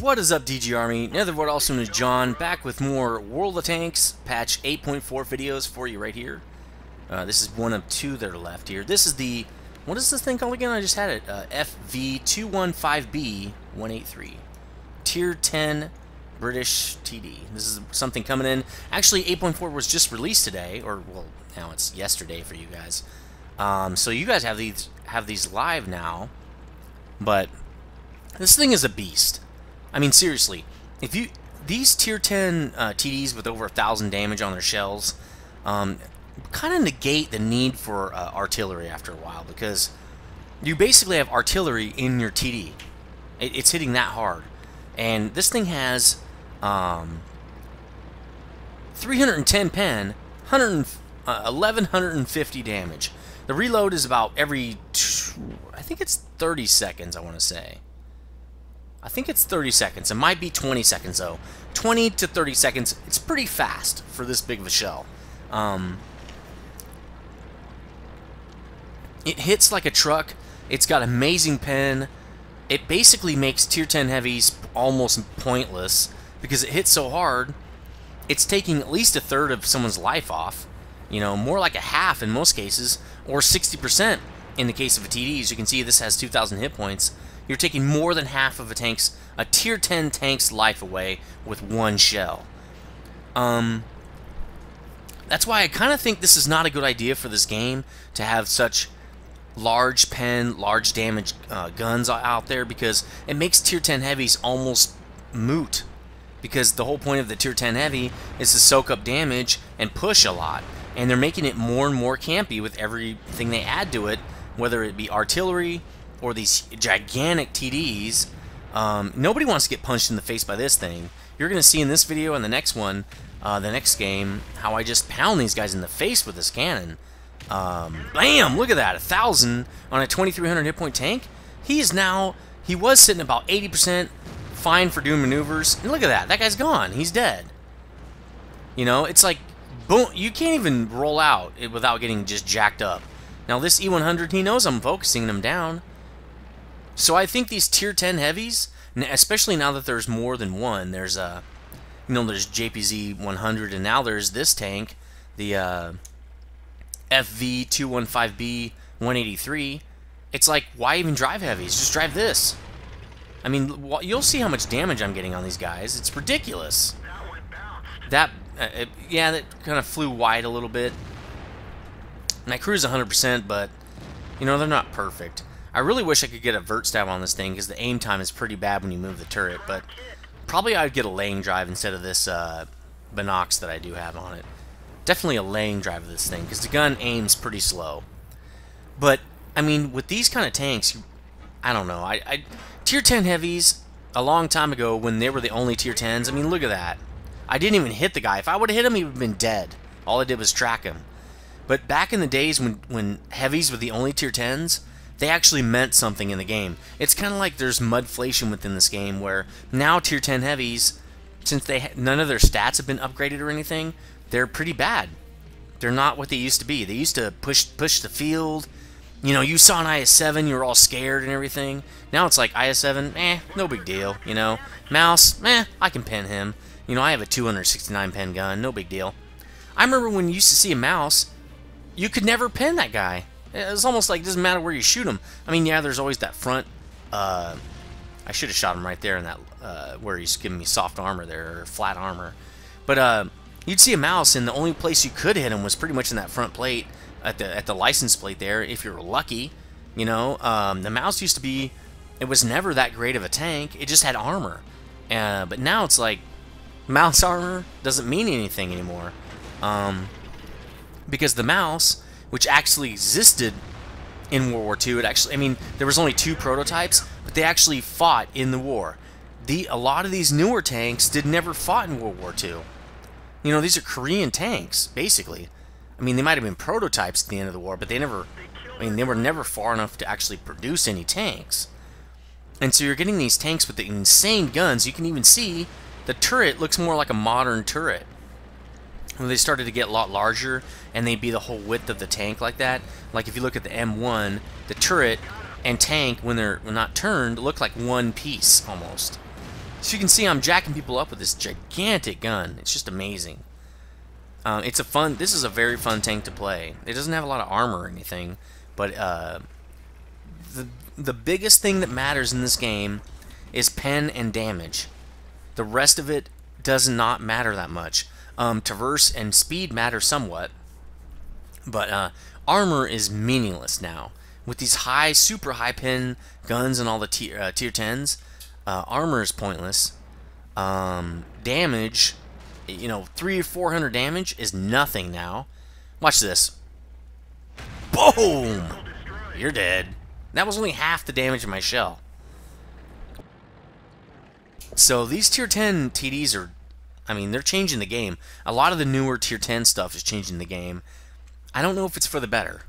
What is up, DG Army? Nethervvoid, also known as John, back with more World of Tanks patch 8.4 videos for you right here. This is one of two that are left here. This is the, what is this thing called again? I just had it. FV215B183. Tier 10 British TD. This is something coming in. Actually, 8.4 was just released today, or, well, now it's yesterday for you guys. So you guys have these live now, but this thing is a beast. I mean, seriously, if you these tier 10 TDs with over 1,000 damage on their shells kind of negate the need for artillery after a while, because you basically have artillery in your TD. It's hitting that hard, and this thing has 310 pen, 1150 damage. The reload is about every, I think it's 30 seconds, I want to say. I think it's 30 seconds. It might be 20 seconds, though. 20 to 30 seconds. It's pretty fast for this big of a shell. It hits like a truck. It's got amazing pen. It basically makes tier 10 heavies almost pointless because it hits so hard. It's taking at least a third of someone's life off. You know, more like a half in most cases, or 60% in the case of a TD. As you can see, this has 2,000 hit points. You're taking more than half of a tier 10 tank's life away with one shell. That's why I kind of think this is not a good idea for this game to have such large pen, large damage guns out there, because it makes tier 10 heavies almost moot. Because the whole point of the tier 10 heavy is to soak up damage and push a lot. And they're making it more and more campy with everything they add to it, whether it be artillery or these gigantic TDs. Nobody wants to get punched in the face by this thing. You're going to see in this video and the next one, the next game, how I just pound these guys in the face with this cannon. Bam! Look at that, 1,000 on a 2,300 hit point tank. He was sitting about 80%, fine for doing maneuvers. And look at that guy's gone. He's dead. You know, it's like, boom, you can't even roll out without getting just jacked up. Now this E100, he knows I'm focusing him down. So I think these tier 10 heavies, especially now that there's more than one, there's there's JPZ 100, and now there's this tank, the FV215B 183. It's like, why even drive heavies? Just drive this. I mean, you'll see how much damage I'm getting on these guys. It's ridiculous. Yeah, that kind of flew wide a little bit. And I cruise 100%, but, you know, they're not perfect. I really wish I could get a vert stab on this thing, because the aim time is pretty bad when you move the turret, but probably I'd get a laying drive instead of this binocs that I do have on it. Definitely a laying drive of this thing, because the gun aims pretty slow. But, I mean, with these kind of tanks, I don't know. Tier 10 heavies, a long time ago, when they were the only tier 10s, I mean, look at that. I didn't even hit the guy. If I would have hit him, he would have been dead. All I did was track him. But back in the days when heavies were the only tier 10s, they actually meant something in the game. It's kind of like there's mudflation within this game, where now tier 10 heavies, since none of their stats have been upgraded or anything, they're pretty bad. They're not what they used to be. They used to push the field. You know, you saw an IS-7, you were all scared and everything. Now it's like IS-7, no big deal, you know. Mouse, I can pin him. You know, I have a 269 pen gun, no big deal. I remember when you used to see a mouse, you could never pin that guy. It was almost like it doesn't matter where you shoot him. I mean, yeah, there's always that front. I should have shot him right there in that where he's giving me soft armor there, or flat armor. But you'd see a mouse, and the only place you could hit him was pretty much in that front plate, at the license plate there, if you were lucky. You know, the mouse used to be, it was never that great of a tank. It just had armor. But now it's like, mouse armor doesn't mean anything anymore. Because the mouse, which actually existed in World War II, I mean, there was only 2 prototypes, but they actually fought in the war. A lot of these newer tanks never fought in World War II. You know, these are Korean tanks, basically. I mean, they might have been prototypes at the end of the war, but they were never far enough to actually produce any tanks. And so you're getting these tanks with the insane guns. You can even see the turret looks more like a modern turret. When they started to get a lot larger, and they'd be the whole width of the tank like that. Like if you look at the M1, the turret and tank, when they're not turned, look like one piece almost. So you can see I'm jacking people up with this gigantic gun. It's just amazing. This is a very fun tank to play. It doesn't have a lot of armor or anything, but the biggest thing that matters in this game is pen and damage. The rest of it does not matter that much. Traverse and speed matter somewhat, but armor is meaningless now. With these super high pen guns and all the tier 10s, armor is pointless. Damage, 300 or 400 damage is nothing now. Watch this. Boom! You're dead. That was only half the damage of my shell. So these tier 10 TDs are, they're changing the game. A lot of the newer tier 10 stuff is changing the game. I don't know if it's for the better.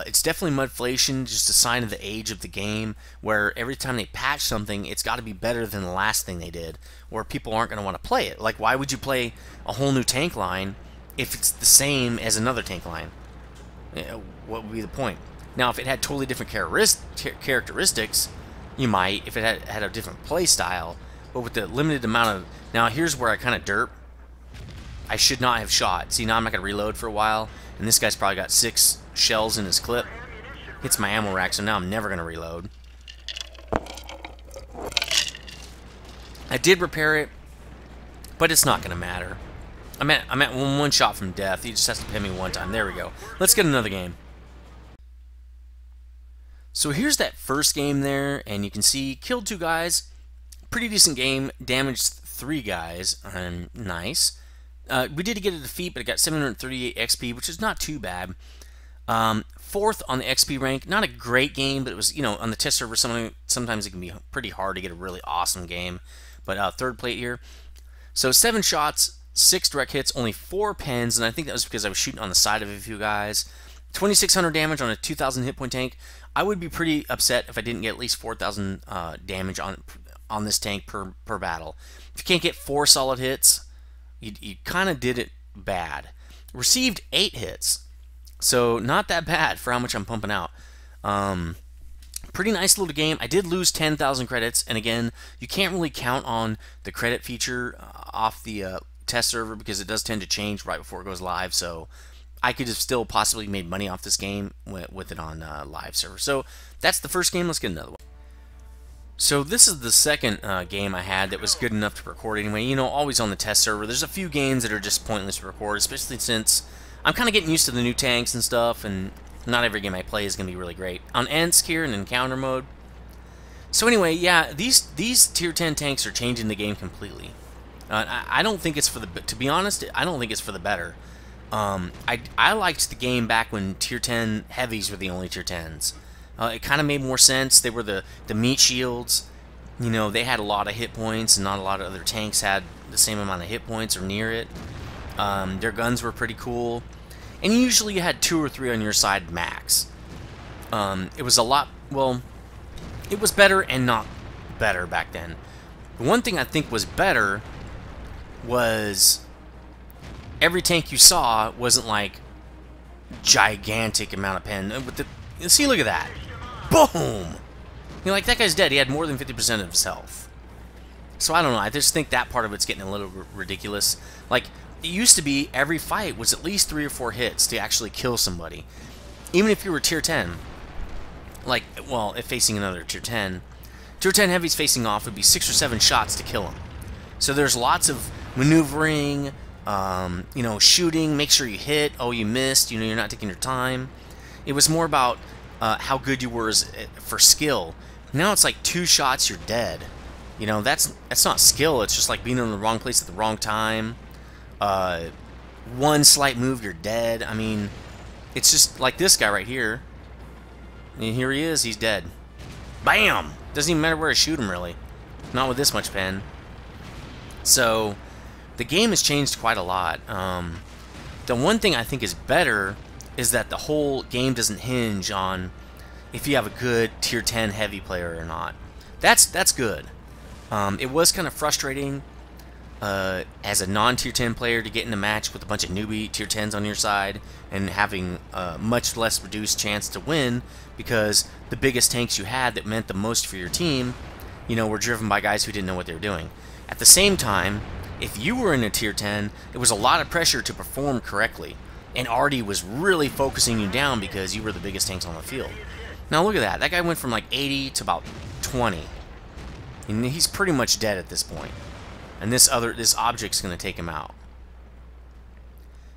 It's definitely mudflation, just a sign of the age of the game, where every time they patch something, it's got to be better than the last thing they did, or people aren't going to want to play it. Like, why would you play a whole new tank line if it's the same as another tank line? What would be the point? Now, if it had totally different characteristics, you might, if it had a different play style, but with the limited amount of... Now, here's where I kind of derp. I should not have shot. See, now I'm not going to reload for a while, and this guy's probably got 6 shells in his clip. Hits my ammo rack, so now I'm never going to reload. I did repair it, but it's not going to matter. I'm at one shot from death. He just has to pin me one time. There we go. Let's get another game. So here's that first game there, and you can see, killed 2 guys. Pretty decent game. Damaged 3 guys. Nice. We did get a defeat, but it got 738 XP, which is not too bad. 4th on the XP rank. Not a great game, but it was, on the test server, sometimes it can be pretty hard to get a really awesome game. But 3rd plate here. So 7 shots, 6 direct hits, only 4 pens, and I think that was because I was shooting on the side of a few guys. 2,600 damage on a 2,000 hit point tank. I would be pretty upset if I didn't get at least 4,000 damage on this tank per battle. If you can't get 4 solid hits, you kind of did it bad. Received 8 hits, so not that bad for how much I'm pumping out. Pretty nice little game. I did lose 10,000 credits, and again, you can't really count on the credit feature off the test server because it does tend to change right before it goes live, so I could have still possibly made money off this game with it on live server. So that's the first game. Let's get another one. So this is the second game I had that was good enough to record anyway. Always on the test server. There's a few games that are just pointless to record, especially since I'm kind of getting used to the new tanks and stuff, and not every game I play is going to be really great. On Ensk here in encounter mode. So anyway, yeah, these tier 10 tanks are changing the game completely. I don't think it's for the... To be honest, I don't think it's for the better. I liked the game back when tier 10 heavies were the only tier 10s. It kind of made more sense. They were the meat shields. They had a lot of hit points, and not a lot of other tanks had the same amount of hit points or near it. Their guns were pretty cool. And usually you had 2 or 3 on your side max. It was a lot... Well, it was better and not better back then. The one thing I think was better was... every tank you saw wasn't like gigantic amount of pen. See, look at that. Boom! Like, that guy's dead. He had more than 50% of his health. So, I don't know. I just think that part of it's getting a little ridiculous. Like, it used to be every fight was at least 3 or 4 hits to actually kill somebody. Even if you were tier 10. Like, well, if facing another tier 10. Tier 10 heavies facing off would be 6 or 7 shots to kill him. So there's lots of maneuvering, shooting, make sure you hit, oh, you missed, you're not taking your time. It was more about how good you were for skill. Now it's like 2 shots, you're dead. That's not skill, it's just like being in the wrong place at the wrong time. 1 slight move, you're dead. It's just like this guy right here. And here he is, he's dead. Bam! Doesn't even matter where I shoot him, really. Not with this much pen. So, the game has changed quite a lot. The one thing I think is better is that the whole game doesn't hinge on if you have a good tier 10 heavy player or not. That's good. It was kind of frustrating as a non-tier 10 player to get in a match with a bunch of newbie tier 10s on your side and having a much less reduced chance to win because the biggest tanks you had that meant the most for your team were driven by guys who didn't know what they were doing. At the same time, if you were in a tier 10, it was a lot of pressure to perform correctly. And Artie was really focusing you down because you were the biggest tanks on the field. Now look at that. That guy went from like 80 to about 20. And he's pretty much dead at this point. And this object's going to take him out.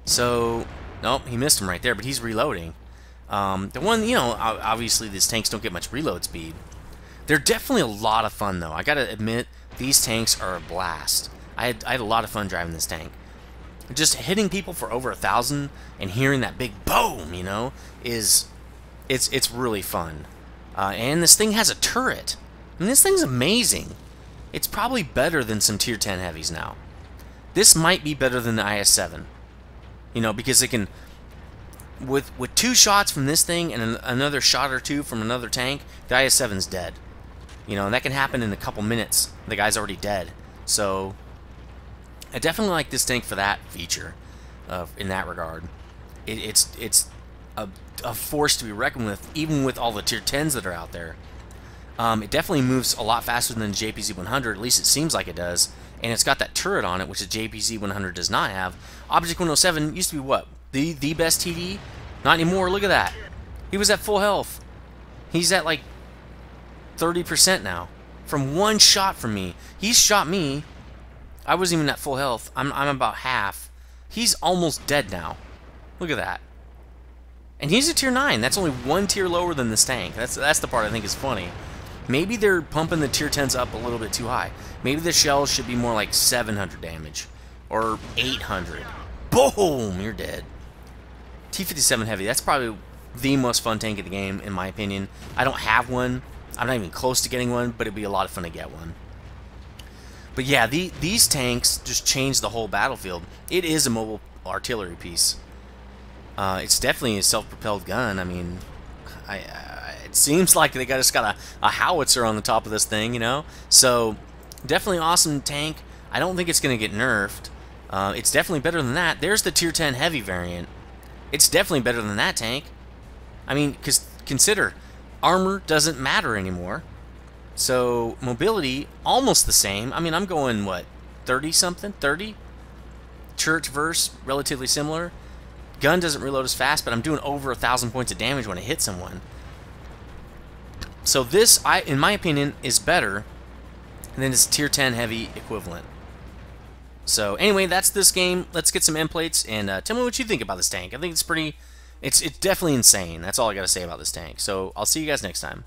So, nope, he missed him right there, but he's reloading. The one, obviously these tanks don't get much reload speed. They're definitely a lot of fun, though. I gotta admit, these tanks are a blast. I had a lot of fun driving this tank. Just hitting people for over 1,000 and hearing that big boom, it's really fun. And this thing has a turret. I mean, this thing's amazing. It's probably better than some tier 10 heavies now. This might be better than the IS-7. Because it can, with 2 shots from this thing and another shot or 2 from another tank, the IS-7's dead. And that can happen in a couple minutes. The guy's already dead. So, I definitely like this tank for that feature, in that regard. It's a force to be reckoned with, even with all the tier 10s that are out there. It definitely moves a lot faster than the JPZ-100, at least it seems like it does. And it's got that turret on it, which the JPZ-100 does not have. Object 107 used to be what? The best TD? Not anymore, look at that. He was at full health. He's at like 30% now. From one shot from me. He's shot me. I wasn't even at full health. I'm about half. He's almost dead now. Look at that. And he's a tier 9. That's only 1 tier lower than this tank. That's the part I think is funny. Maybe they're pumping the tier 10s up a little bit too high. Maybe the shells should be more like 700 damage. Or 800. Boom! You're dead. T-57 Heavy. That's probably the most fun tank in the game, in my opinion. I don't have one. I'm not even close to getting one, but it'd be a lot of fun to get one. But yeah, these tanks just change the whole battlefield. It is a mobile artillery piece. It's definitely a self-propelled gun. I mean, it seems like they just got a howitzer on the top of this thing, So, definitely awesome tank. I don't think it's going to get nerfed. It's definitely better than that. There's the tier 10 heavy variant. It's definitely better than that tank. I mean, because consider, armor doesn't matter anymore. So, mobility, almost the same. I mean, I'm going, what, 30-something? 30? Turret verse, relatively similar. Gun doesn't reload as fast, but I'm doing over 1,000 points of damage when I hit someone. So this, in my opinion, is better than its tier 10 heavy equivalent. So anyway, that's this game. Let's get some end plates and tell me what you think about this tank. I think it's pretty, it's definitely insane. That's all I got to say about this tank. So I'll see you guys next time.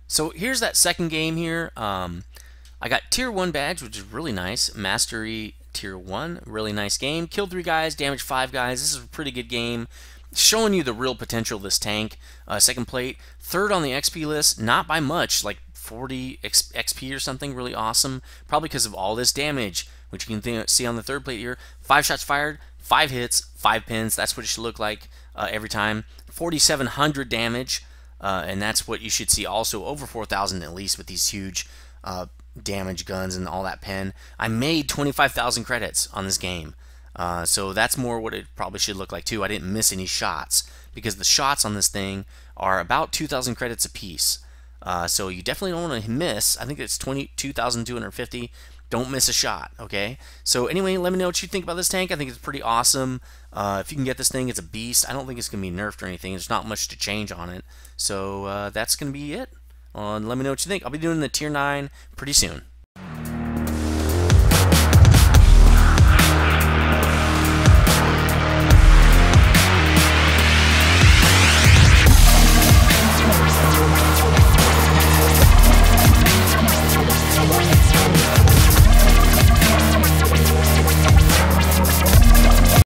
So here's that second game here. I got tier 1 badge, which is really nice. Mastery tier 1, really nice game. Killed 3 guys, damaged 5 guys. This is a pretty good game. Showing you the real potential of this tank. Second plate, third on the XP list, not by much, like 40 XP or something, really awesome. Probably because of all this damage, which you can see on the third plate here. 5 shots fired, 5 hits, 5 pins. That's what it should look like every time. 4,700 damage, and that's what you should see also, over 4,000 at least with these huge damage guns and all that pen. I made 25,000 credits on this game. So that's more what it probably should look like too. I didn't miss any shots because the shots on this thing are about 2,000 credits a piece. So you definitely don't want to miss. I think it's 22,250. Don't miss a shot, okay? So anyway, let me know what you think about this tank. I think it's pretty awesome. If you can get this thing, it's a beast. I don't think it's going to be nerfed or anything. There's not much to change on it. So that's going to be it. Let me know what you think. I'll be doing the tier 9 pretty soon.